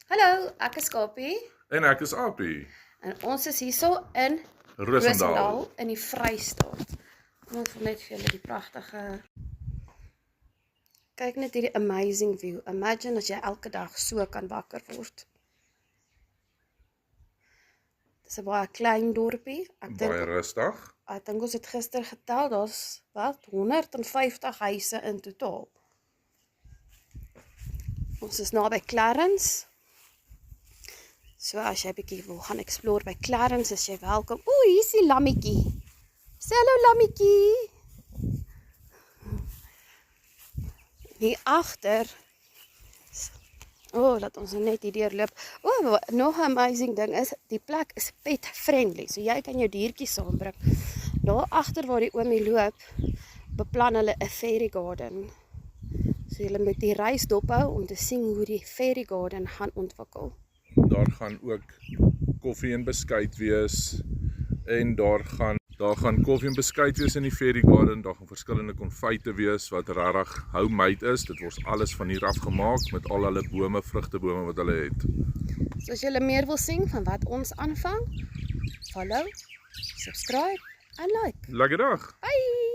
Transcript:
Hallo, ek is Kapie En ek is Apie, en ons is hierso in Roosendaal. in die Vrystaat. Ons wil net vir julle die pragtige kyk net hierdie amazing view. Imagine as jy elke dag so kan wakker word. Dis 'n baie klein dorpie. Baie rustig. Ek dink ons het gister getel, daar's wat 150 huise in totaal. Ons is naby Clarence. So as jy bietjie wil gaan explore by Clarence, is jy welkom. Oeh, hier is die lammetjie. Sê hallo lammetjie. Hier agter. Laat ons net hier deurloop. Nog 'n amazing ding is, die plek is pet friendly. So jy kan jou diertjies saambring. Daar agter waar die oomie loop, beplan hulle 'n fairy garden. So jy moet die reis dophou om te sien hoe die fairy garden gaan ontwikkel. Daar gaan ook koffie en beskuit wees. En daar gaan koffie en beskuit wees in die Fairy Garden. Daar gaan verskillende konfyte wees wat regtig homemade is. Dit word alles van hier af gemaak met al hulle bome, vrugtebome wat hulle het. So as julle meer wil sien van wat ons aanvang, follow, subscribe en like. Lekker dag. Bye!